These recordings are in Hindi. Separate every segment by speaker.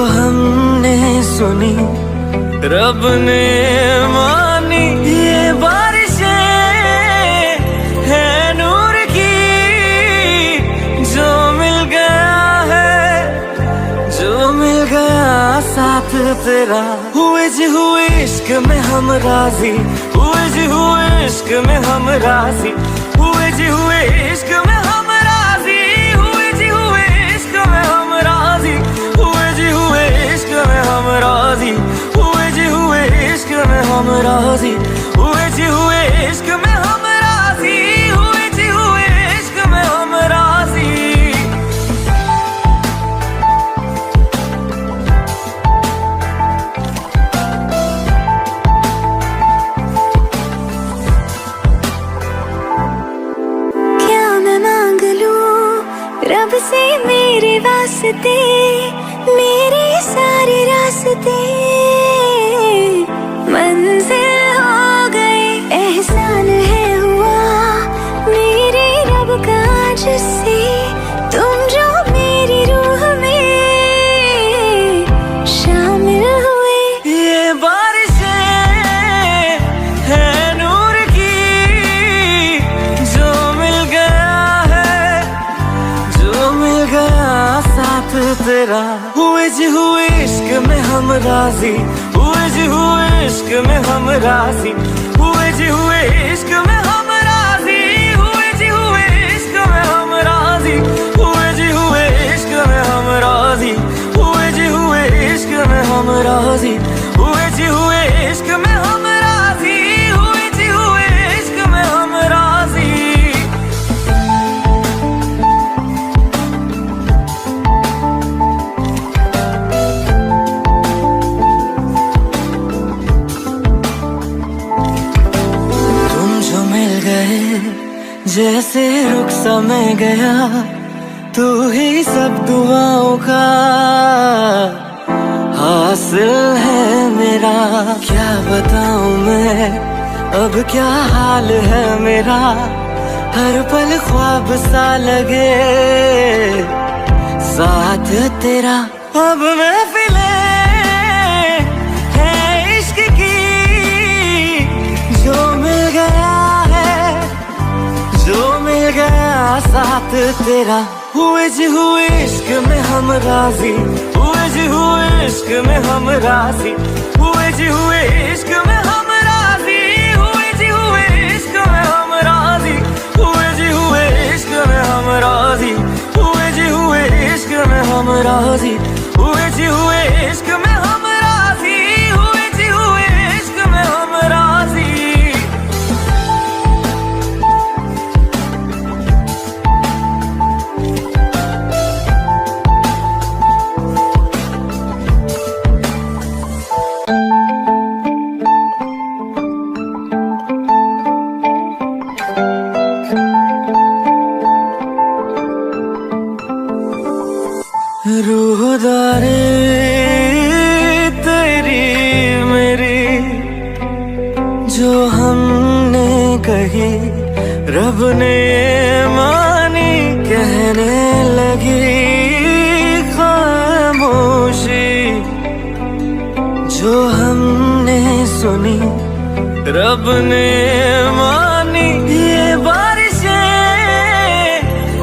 Speaker 1: हमने सुनी रब ने मानी, ये बारिशें है नूर की, जो मिल गया है, जो मिल गया साथ तेरा। हुए जी हुए इश्क में हम राजी, हुए जी हुए इश्क में हम राजी, हुए जी हुए इश्क में हम राजी, हुए जी हुए इश्क में हम राजी, हुए जी हुए इश्क में हम राजी, हुए जी हुए इश्क में हम राजी, हुए जी हुए इश्क में हम राजी, हुए जी हुए इश्क में हम राजी।
Speaker 2: रब से मेरे वास्ते, मेरे सारे रास्ते मंजिल हो गए। एहसान है हुआ मेरे रब का जिससे, तुम जो मेरी रूह में शामिल हुए।
Speaker 1: ये बारिशें है नूर की, जो मिल गया है, जो मिल गया साथ तेरा। हुए जी हुए इश्क में हम राजी, हुए जी हुए इश्क में हम राजी, हुए जी हुए इश्क में हम राजी, हुए जी हुए इश्क में हम राजी, हुए जी हुए इश्क में हम राजी, हुए जी हुए इश्क में हम राजी, हुए जी हुए इश्क में हम राजी, हुए जी हुए इश्क में हम राजी। जैसे रुख समय गया, तू ही सब दुआओं का हासिल है मेरा। क्या बताऊं मैं अब क्या हाल है मेरा, हर पल ख्वाब सा लगे साथ तेरा। अब महफिले है इश्क की, जो मिल गया है, जो मिल गया साथ तेरा। हुए जी हुए इश्क में हम राजी, हुए जी हुए इश्क में हम राजी, हुए जी हुए इश्क में हम राजी, हुए जी हुए इश्क में हम राजी, हुए जी हुए इश्क में हम राजी, हुए जी हुए इश्क में हम राजी, हुए जी हुए इश्क में हम राजी, हुए जी हुए इश्क में हम राजी। रूहदारे तेरी मेरी, जो हमने कही रब ने मानी, कहने लगी खामोशी, जो हमने सुनी रब ने मानी। ये बारिशें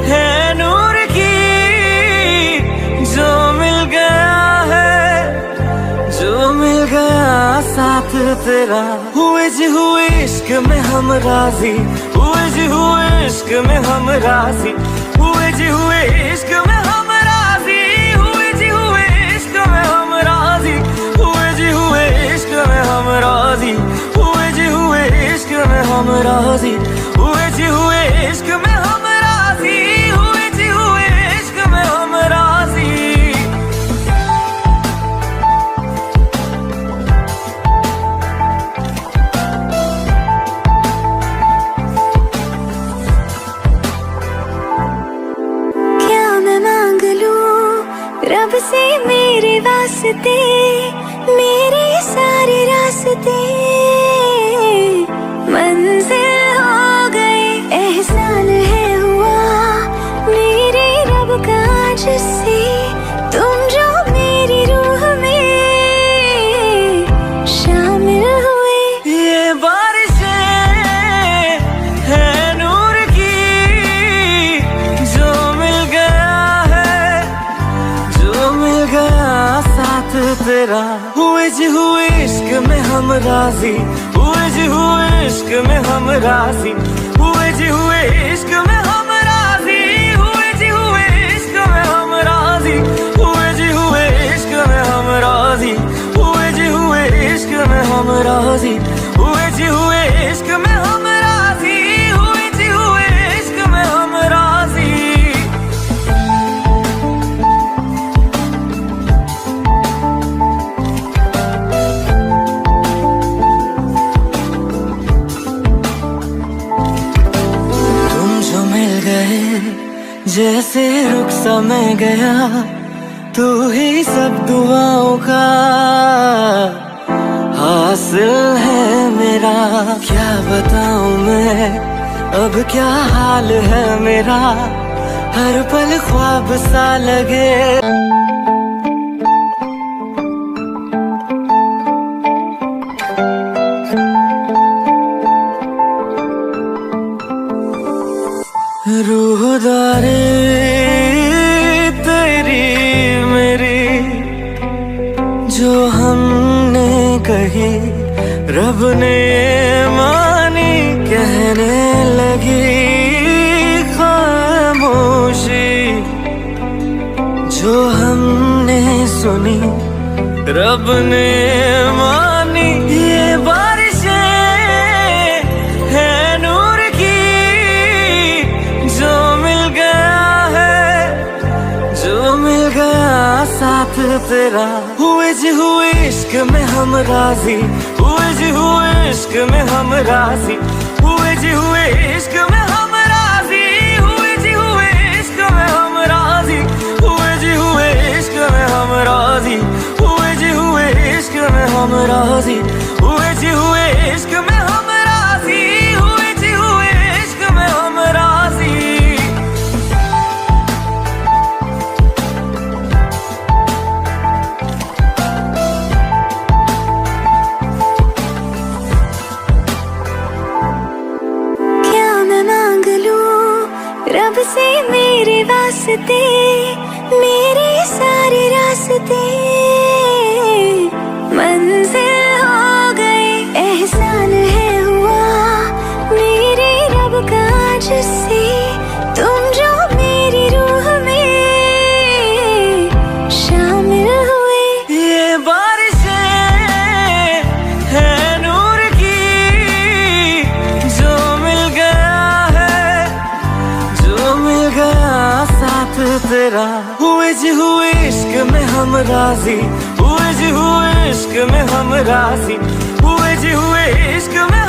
Speaker 1: है नूर की, जो मिल गया है, जो मिल गया साथ तेरा। हुए जी हुए इश्क में हम राजी, हुए जी हुए इश्क में हम राजी, हुए जी हुए इश्क में हम राजी, हुए जी हुए इश्क में हम राजी, हुए जी हुए इश्क में हम राजी, हुए जी हुए इश्क में हम राजी, हुए जी हुए इश्क में हम राजी, हुए जी हुए इश्क में हम राजी।
Speaker 2: क्या मैं मांग लूं रब से मेरे वास्ते, मेरे सारे रास्ते मंजिल हो गए। एहसान है हुआ मेरे रब का जिससे, तुम जो मेरी रूह
Speaker 1: तेरा। हुए जी हुए इश्क में हम राजी, हुए जी हुए इश्क में हम राजी, हुए जी हुए इश्क में हम राजी, हुए जी हुए इश्क में हम राजी, हुए जी हुए इश्क में हम राजी, हुए जी हुए इश्क में हम राजी, हुए जी हुए इश्क में हम राजी, हुए जी हुए इश्क में हम राजी। जैसे रुख समय गया, तू ही सब दुआओं का हासिल है मेरा। क्या बताऊं मैं अब क्या हाल है मेरा, हर पल ख्वाब सा लगे। रूहदारी तेरी मेरी जो हमने कही, रब ने मानी कहने लगी खामोशी। जो हमने सुनी रब ने मानी, ये बारिशें है नूर की, जो मिल गया है, जो मिल गया साथ तेरा। हुए जी हुए इश्क में हम राजी, हुए जी हुए इश्क में हम राजी, हुए जी हुए इश्क में हम राजी, हुए जी हुए इश्क में हम राजी, हुए जी हुए इश्क में हम राजी, हुए जी हुए इश्क में हम राजी, हुए जी हुए इश्क में हम राजी, हुए जी हुए इश्क में हम राजी।
Speaker 2: रब से मेरे वास्ते, मेरे सारे रास्ते मंजिल हो गए। एहसान है हुआ मेरे रब का जिससे, तुम जो मेरी रूह में शामिल हुए।
Speaker 1: ये बारिशें है नूर की, जो मिल गया है, जो मिल गया साथ तेरा। हुए जी हुए इश्क में हम राजी, हुए जी हुए इश्क में हम राजी, हुए जी हुए इश्क में